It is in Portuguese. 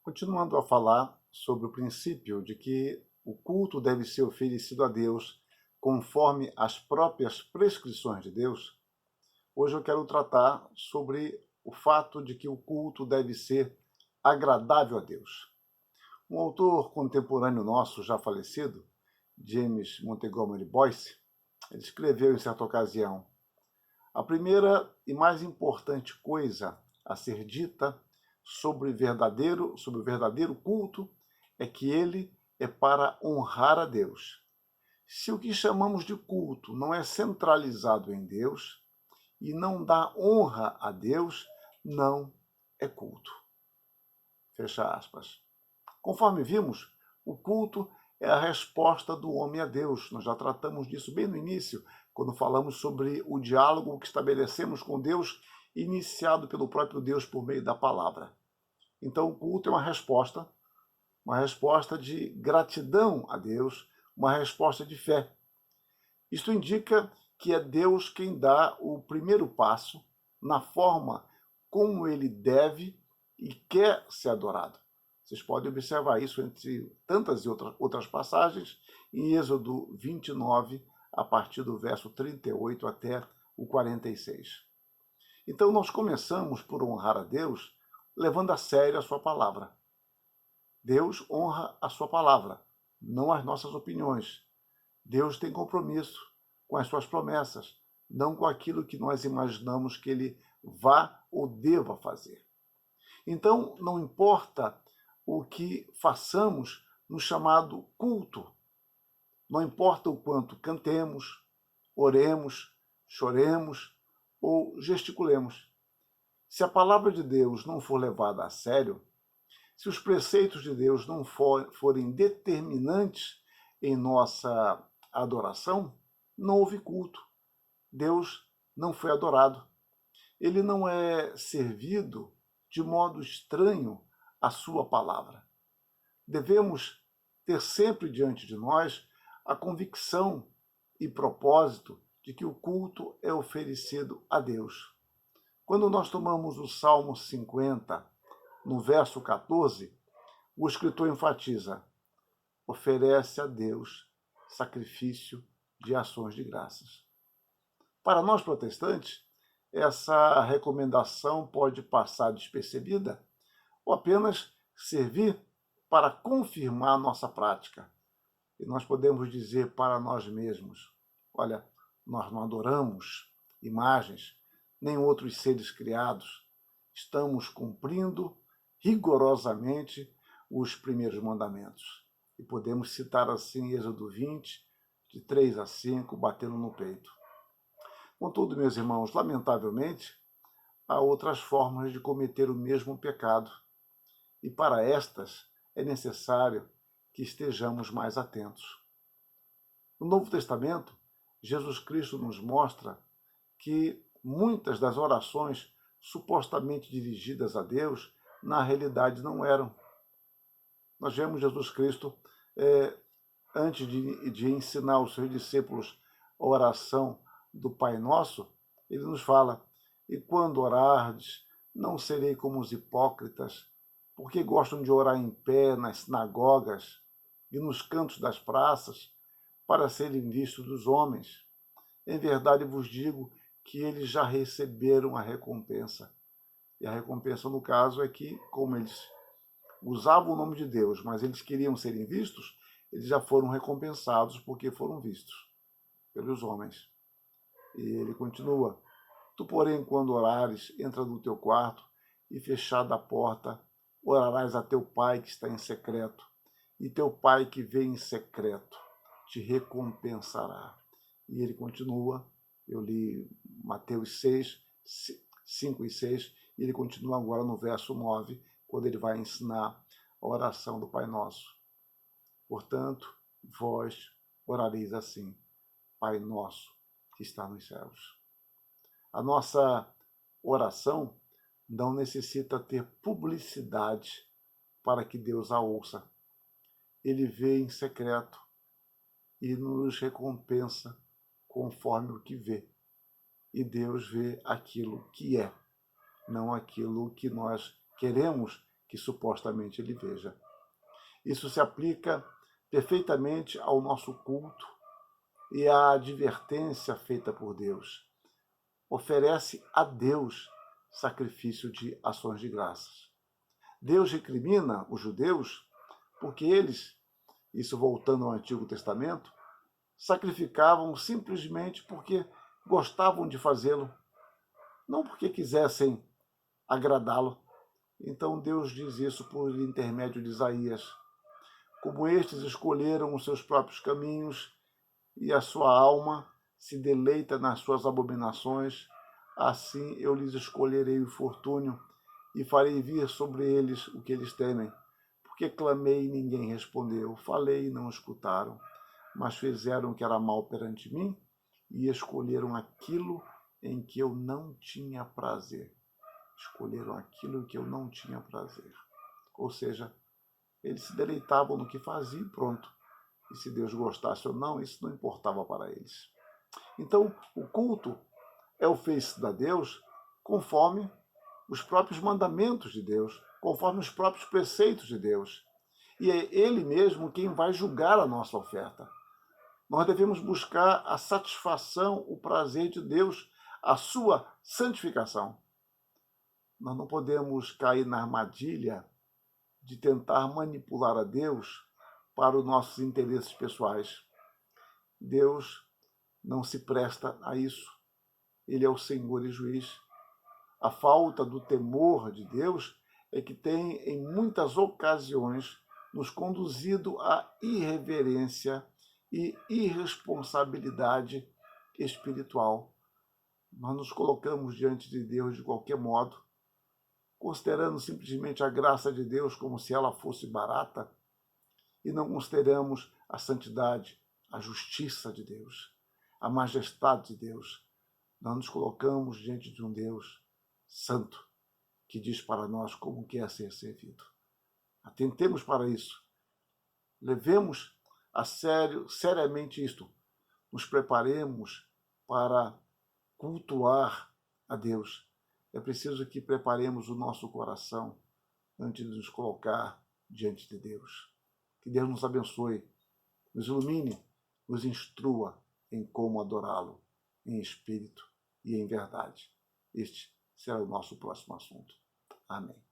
Continuando a falar sobre o princípio de que o culto deve ser oferecido a Deus conforme as próprias prescrições de Deus, hoje eu quero tratar sobre o fato de que o culto deve ser agradável a Deus. Um autor contemporâneo nosso, já falecido, James Montgomery Boyce, ele escreveu em certa ocasião: a primeira e mais importante coisa a ser dita sobre o verdadeiro culto é que ele é para honrar a Deus. Se o que chamamos de culto não é centralizado em Deus e não dá honra a Deus, não é culto. Fecha aspas. Conforme vimos, o culto é a resposta do homem a Deus. Nós já tratamos disso bem no início, quando falamos sobre o diálogo que estabelecemos com Deus, iniciado pelo próprio Deus por meio da palavra. Então, o culto é uma resposta de gratidão a Deus, uma resposta de fé. Isto indica que é Deus quem dá o primeiro passo na forma como ele deve e quer ser adorado. Vocês podem observar isso entre tantas e outras passagens, em Êxodo 29, a partir do verso 38 até o 46. Então, nós começamos por honrar a Deus levando a sério a sua palavra. Deus honra a sua palavra, não as nossas opiniões. Deus tem compromisso com as suas promessas, não com aquilo que nós imaginamos que ele vá ou deva fazer. Então, não importa o que façamos no chamado culto, não importa o quanto cantemos, oremos, choremos ou gesticulemos. Se a palavra de Deus não for levada a sério, se os preceitos de Deus não forem determinantes em nossa adoração, não houve culto. Deus não foi adorado. Ele não é servido de modo estranho à sua palavra. Devemos ter sempre diante de nós a convicção e propósito de que o culto é oferecido a Deus. Quando nós tomamos o Salmo 50, no verso 14, o escritor enfatiza: oferece a Deus sacrifício de ações de graças. Para nós protestantes, essa recomendação pode passar despercebida ou apenas servir para confirmar nossa prática. E nós podemos dizer para nós mesmos: olha, nós não adoramos imagens, nem outros seres criados. Estamos cumprindo rigorosamente os primeiros mandamentos. E podemos citar assim Êxodo 20, de 3 a 5, batendo no peito. Contudo, meus irmãos, lamentavelmente, há outras formas de cometer o mesmo pecado. E para estas é necessário que estejamos mais atentos. No Novo Testamento, Jesus Cristo nos mostra que muitas das orações supostamente dirigidas a Deus, na realidade não eram. Nós vemos Jesus Cristo, antes de ensinar os seus discípulos a oração do Pai Nosso, ele nos fala: e quando orardes, não serei como os hipócritas, porque gostam de orar em pé nas sinagogas e nos cantos das praças, para serem vistos dos homens. Em verdade vos digo que eles já receberam a recompensa. E a recompensa, no caso, é que, como eles usavam o nome de Deus, mas eles queriam serem vistos, eles já foram recompensados porque foram vistos pelos homens. E ele continua: tu, porém, quando orares, entra no teu quarto e, fechada a porta, orarás a teu pai que está em secreto, e teu pai que vê em secreto te recompensará. E ele continua, eu li Mateus 6, 5 e 6, e ele continua agora no verso 9, quando ele vai ensinar a oração do Pai Nosso. Portanto, vós orareis assim: Pai Nosso que está nos céus. A nossa oração não necessita ter publicidade para que Deus a ouça. Ele vê em secreto e nos recompensa conforme o que vê. E Deus vê aquilo que é, não aquilo que nós queremos que supostamente ele veja. Isso se aplica perfeitamente ao nosso culto e à advertência feita por Deus. Oferece a Deus sacrifício de ações de graças. Deus recrimina os judeus porque eles, isso voltando ao Antigo Testamento, sacrificavam simplesmente porque gostavam de fazê-lo, não porque quisessem agradá-lo. Então Deus diz isso por intermédio de Isaías. Como estes escolheram os seus próprios caminhos e a sua alma se deleita nas suas abominações, assim eu lhes escolherei o infortúnio e farei vir sobre eles o que eles temem. Porque clamei e ninguém respondeu, falei e não escutaram, mas fizeram o que era mal perante mim e escolheram aquilo em que eu não tinha prazer. Escolheram aquilo em que eu não tinha prazer. Ou seja, eles se deleitavam no que faziam e pronto. E se Deus gostasse ou não, isso não importava para eles. Então, o culto é oferecido a Deus conforme os próprios mandamentos de Deus, conforme os próprios preceitos de Deus. E é Ele mesmo quem vai julgar a nossa oferta. Nós devemos buscar a satisfação, o prazer de Deus, a sua santificação. Nós não podemos cair na armadilha de tentar manipular a Deus para os nossos interesses pessoais. Deus não se presta a isso. Ele é o Senhor e juiz. A falta do temor de Deus é que tem, em muitas ocasiões, nos conduzido à irreverência e irresponsabilidade espiritual. Nós nos colocamos diante de Deus de qualquer modo, considerando simplesmente a graça de Deus como se ela fosse barata, e não consideramos a santidade, a justiça de Deus, a majestade de Deus. Nós nos colocamos diante de um Deus santo, que diz para nós como quer ser servido. Atentemos para isso. Levemos a sério, seriamente isto. Nos preparemos para cultuar a Deus. É preciso que preparemos o nosso coração antes de nos colocar diante de Deus. Que Deus nos abençoe, nos ilumine, nos instrua em como adorá-lo, em espírito e em verdade. Este será o nosso próximo assunto. Amém.